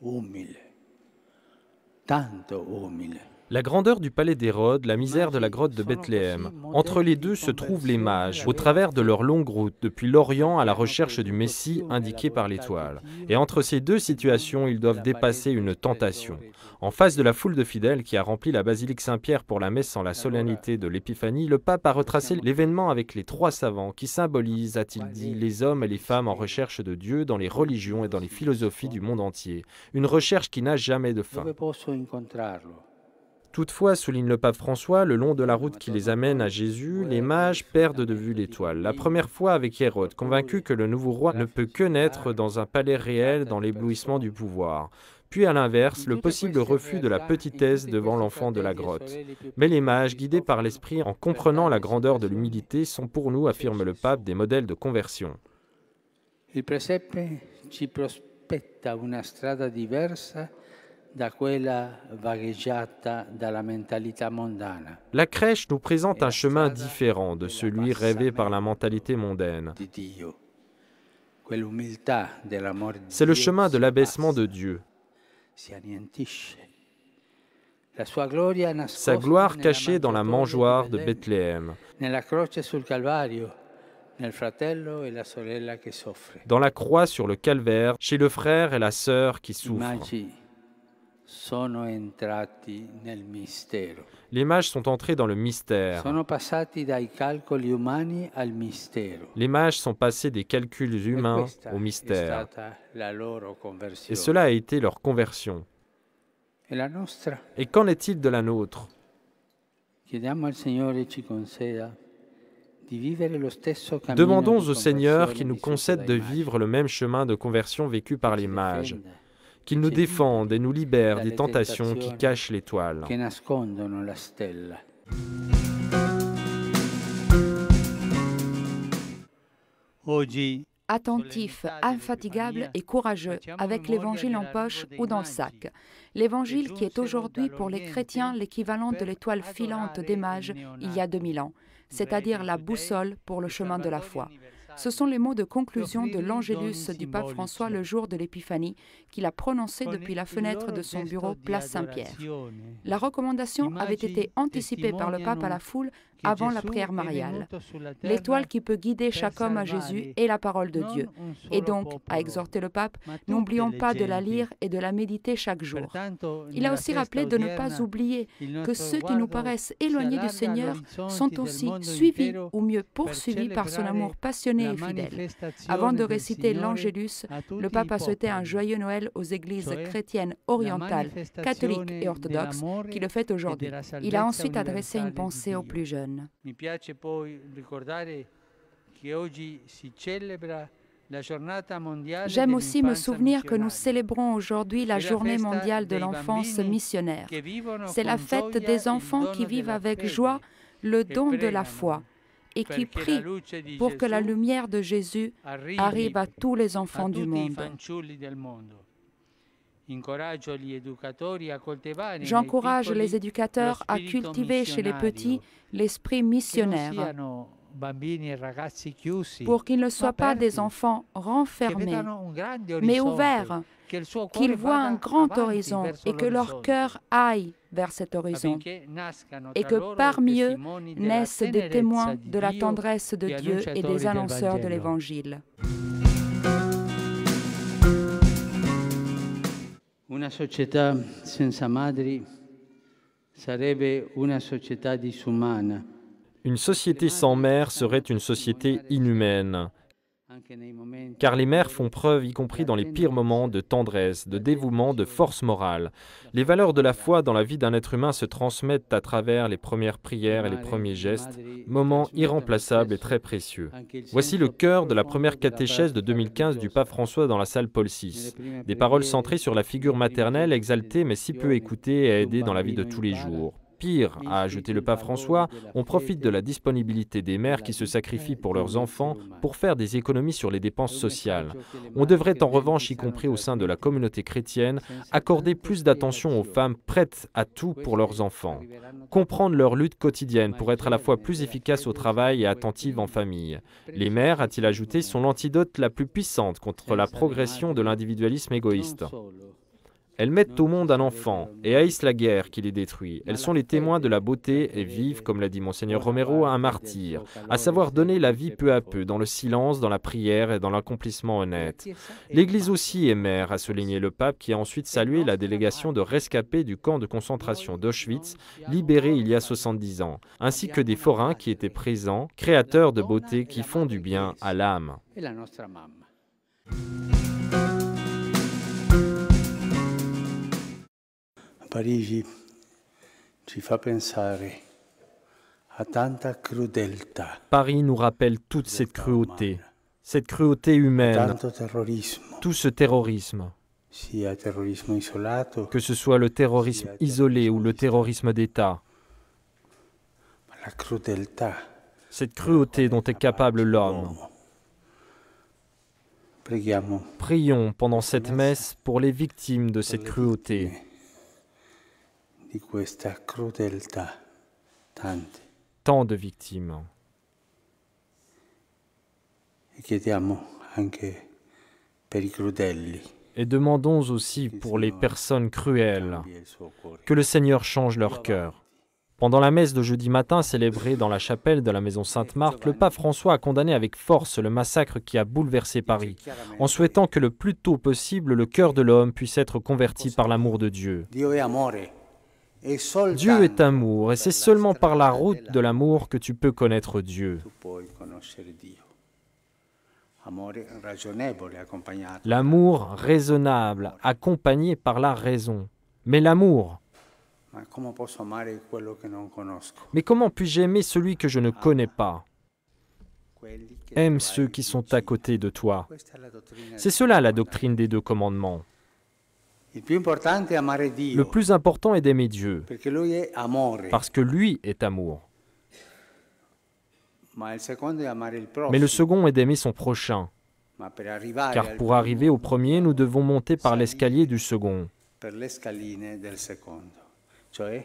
umile, tanto umile. La grandeur du palais d'Hérode, la misère de la grotte de Bethléem. Entre les deux se trouvent les mages, au travers de leur longue route, depuis l'Orient à la recherche du Messie indiqué par l'étoile. Et entre ces deux situations, ils doivent dépasser une tentation. En face de la foule de fidèles qui a rempli la basilique Saint-Pierre pour la messe en la solennité de l'Épiphanie, le pape a retracé l'événement avec les trois savants qui symbolisent, a-t-il dit, les hommes et les femmes en recherche de Dieu dans les religions et dans les philosophies du monde entier. Une recherche qui n'a jamais de fin. Toutefois, souligne le pape François, le long de la route qui les amène à Jésus, les mages perdent de vue l'étoile. La première fois avec Hérode, convaincu que le nouveau roi ne peut que naître dans un palais réel dans l'éblouissement du pouvoir. Puis à l'inverse, le possible refus de la petitesse devant l'enfant de la grotte. Mais les mages, guidés par l'esprit en comprenant la grandeur de l'humilité, sont pour nous, affirme le pape, des modèles de conversion. Il presepe ci prospetta una strada diversa da quella vagheggiata dalla mentalità mondana. La crèche nous présente un chemin différent de celui rêvé par la mentalité mondaine. C'est le chemin de l'abaissement de Dieu. Sa gloire cachée dans la mangeoire de Bethléem. Dans la croix sur le calvaire, chez le frère et la sœur qui souffrent. Les mages sont entrés dans le mystère. Les mages sont passés des calculs humains au mystère. Et cela a été leur conversion. Et qu'en est-il de la nôtre ? Demandons au Seigneur qu'il nous concède de vivre le même chemin de conversion vécu par les mages, qu'il nous défende et nous libère des tentations qui cachent l'étoile. Attentif, infatigable et courageux, avec l'Évangile en poche ou dans le sac. L'Évangile qui est aujourd'hui pour les chrétiens l'équivalent de l'étoile filante des mages il y a 2000 ans, c'est-à-dire la boussole pour le chemin de la foi. Ce sont les mots de conclusion de l'Angélus du pape François le jour de l'Épiphanie qu'il a prononcé depuis la fenêtre de son bureau place Saint-Pierre. La recommandation avait été anticipée par le pape à la foule avant la prière mariale. L'étoile qui peut guider chaque homme à Jésus est la parole de Dieu. Et donc, a exhorté le pape, n'oublions pas de la lire et de la méditer chaque jour. Il a aussi rappelé de ne pas oublier que ceux qui nous paraissent éloignés du Seigneur sont aussi suivis ou mieux poursuivis par son amour passionné et fidèle. Avant de réciter l'Angélus, le pape a souhaité un joyeux Noël aux églises chrétiennes orientales, catholiques et orthodoxes qui le fêtent aujourd'hui. Il a ensuite adressé une pensée aux plus jeunes. Mi piace poi ricordare che oggi si celebra la giornata mondiale. J'aime aussi me souvenir que nous célébrons aujourd'hui la journée mondiale de l'enfance missionnaire. C'est la fête des enfants qui vivent avec joie le don de la foi et qui prient pour que la lumière de Jésus arrive à tous les enfants du monde. J'encourage les éducateurs à cultiver chez les petits l'esprit missionnaire pour qu'ils ne soient pas des enfants renfermés, mais ouverts, qu'ils voient un grand horizon et que leur cœur aille vers cet horizon et que parmi eux naissent des témoins de la tendresse de Dieu et des annonceurs de l'Évangile. Una società senza madri sarebbe una società disumana. Une société sans mère serait une société inhumaine, car les mères font preuve, y compris dans les pires moments, de tendresse, de dévouement, de force morale. Les valeurs de la foi dans la vie d'un être humain se transmettent à travers les premières prières et les premiers gestes, moments irremplaçables et très précieux. Voici le cœur de la première catéchèse de 2015 du pape François dans la salle Paul VI. Des paroles centrées sur la figure maternelle, exaltée mais si peu écoutée et aidée dans la vie de tous les jours. Pire, a ajouté le pape François, on profite de la disponibilité des mères qui se sacrifient pour leurs enfants pour faire des économies sur les dépenses sociales. On devrait en revanche, y compris au sein de la communauté chrétienne, accorder plus d'attention aux femmes prêtes à tout pour leurs enfants. Comprendre leur lutte quotidienne pour être à la fois plus efficaces au travail et attentives en famille. Les mères, a-t-il ajouté, sont l'antidote la plus puissante contre la progression de l'individualisme égoïste. Elles mettent au monde un enfant et haïssent la guerre qui les détruit. Elles sont les témoins de la beauté et vivent, comme l'a dit Monseigneur Romero, un martyr, à savoir donner la vie peu à peu, dans le silence, dans la prière et dans l'accomplissement honnête. L'Église aussi est mère, a souligné le pape, qui a ensuite salué la délégation de rescapés du camp de concentration d'Auschwitz, libérés il y a 70 ans, ainsi que des forains qui étaient présents, créateurs de beauté qui font du bien à l'âme. Parigi ci fa pensare a tanta crudeltà. Paris nous rappelle toute cette cruauté humaine, Tanto terrorismo, tout ce terrorisme, sia terrorismo isolato, que ce soit le terrorisme isolé ou le terrorisme d'État. ma la crudeltà. Cette cruauté dont est capable l'homme. Preghiamo Prions pendant cette messe pour les victimes de cette cruauté. di questa crudeltà, tante. Tant de victimes. E chiediamo anche per i crudelli. Et demandons aussi pour les personnes cruelles Cambia il suo cuore. que le Seigneur change leur cœur. Pendant la messe de jeudi matin célébrée dans la chapelle de la maison Sainte-Marthe, le pape François a condamné avec force le massacre qui a bouleversé Paris, en souhaitant que le plus tôt possible le cœur de l'homme puisse être converti par l'amour de Dieu. Dio è amore. E Dieu est soltanto amour, et c'est seulement par la route de l'amour que tu peux connaître Dieu. tu puoi conoscere Dio. Amore ragionevole accompagnato. L'amour raisonnable, accompagné par la raison. Mais l'amour, Ma come posso amare quello che non conosco? mais comment puis-je aimer celui que je ne connais pas? Quelli che Aime tu hai ceux qui sont à côté de toi. Questa è la dottrina. C'est cela la doctrine des 2 commandements. Il più importante è amare Dio, Le plus important est d'aimer Dieu, perché lui è amore. parce que lui est amour. Ma il secondo è amare il prossimo. Mais le second est d'aimer son prochain, Ma per arrivare car al pour arriver au premier, nous devons monter par l'escalier du second. per le scaline del secondo. Cioè,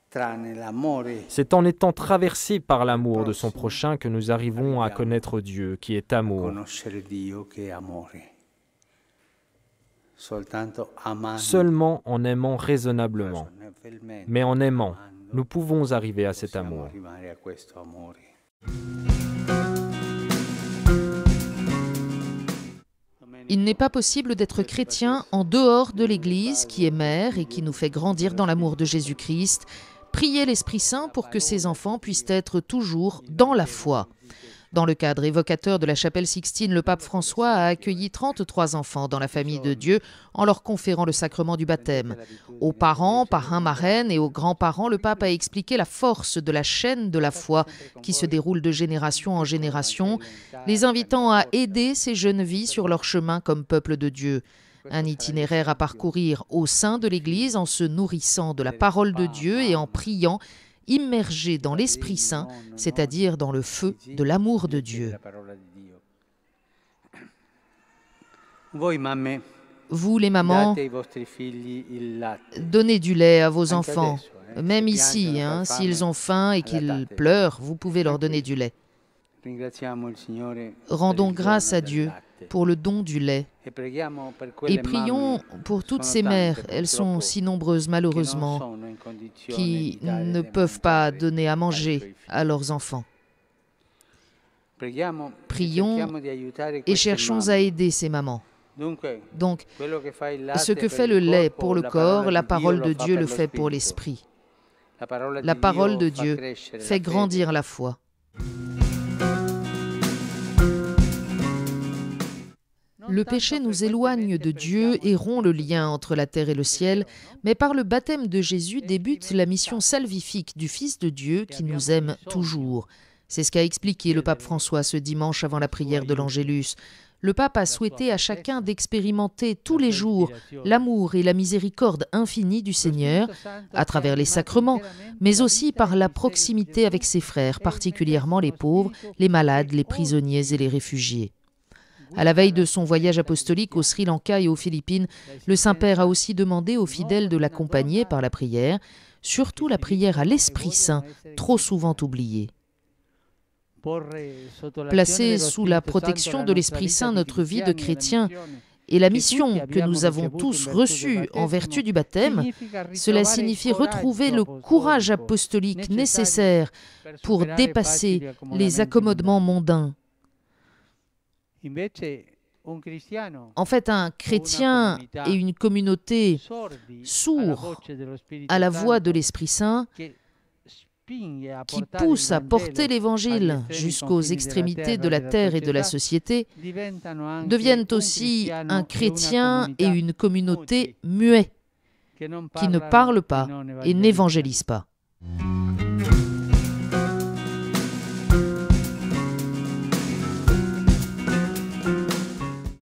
tranne l'amore C'est en étant traversés par l'amour de son prochain que nous arrivons à connaître Dieu, qui est amour. conoscere Dio che è amore. Soltanto amando Seulement en aimant raisonnablement. ragionevolmente, Mais en aimant, amando, nous pouvons arriver à cet possiamo amour. arrivare a questo amore. Il n'est pas possible d'être chrétien en dehors de l'Église qui est mère et qui nous fait grandir dans l'amour de Jésus-Christ. Priez l'Esprit Saint pour que ses enfants puissent être toujours dans la foi. Dans le cadre évocateur de la chapelle Sixtine, le pape François a accueilli 33 enfants dans la famille de Dieu en leur conférant le sacrement du baptême. Aux parents, parrains, marraines et aux grands-parents, le pape a expliqué la force de la chaîne de la foi qui se déroule de génération en génération, les invitant à aider ces jeunes vies sur leur chemin comme peuple de Dieu. Un itinéraire à parcourir au sein de l'Église en se nourrissant de la parole de Dieu et en priant, immergé dans l'Esprit Saint, c'est-à-dire dans le feu de l'amour de Dieu. Vous, les mamans, donnez du lait à vos enfants. Même ici, s'ils ont faim et qu'ils pleurent, vous pouvez leur donner du lait. Rendons grâce à Dieu pour le don du lait. Et prions pour toutes ces mères, elles sont si nombreuses malheureusement, qui ne peuvent pas donner à manger à leurs enfants. Prions et cherchons à aider ces mamans. Donc, ce que fait le lait pour le corps, la parole de Dieu le fait pour l'esprit. La parole de Dieu fait grandir la foi. Le péché nous éloigne de Dieu et rompt le lien entre la terre et le ciel, mais par le baptême de Jésus débute la mission salvifique du Fils de Dieu qui nous aime toujours. C'est ce qu'a expliqué le pape François ce dimanche avant la prière de l'Angélus. Le pape a souhaité à chacun d'expérimenter tous les jours l'amour et la miséricorde infinie du Seigneur à travers les sacrements, mais aussi par la proximité avec ses frères, particulièrement les pauvres, les malades, les prisonniers et les réfugiés. À la veille de son voyage apostolique au Sri Lanka et aux Philippines, le Saint-Père a aussi demandé aux fidèles de l'accompagner par la prière, surtout la prière à l'Esprit Saint, trop souvent oubliée. Placer sous la protection de l'Esprit Saint notre vie de chrétien Et la mission que nous avons tous reçue en vertu du baptême, cela signifie retrouver le courage apostolique nécessaire pour dépasser les accommodements mondains. En fait, un chrétien et une communauté sourds à la voix de l'Esprit Saint, qui pousse à porter l'Évangile jusqu'aux extrémités de la terre et de la société, deviennent aussi un chrétien et une communauté muets, qui ne parlent pas et n'évangélisent pas.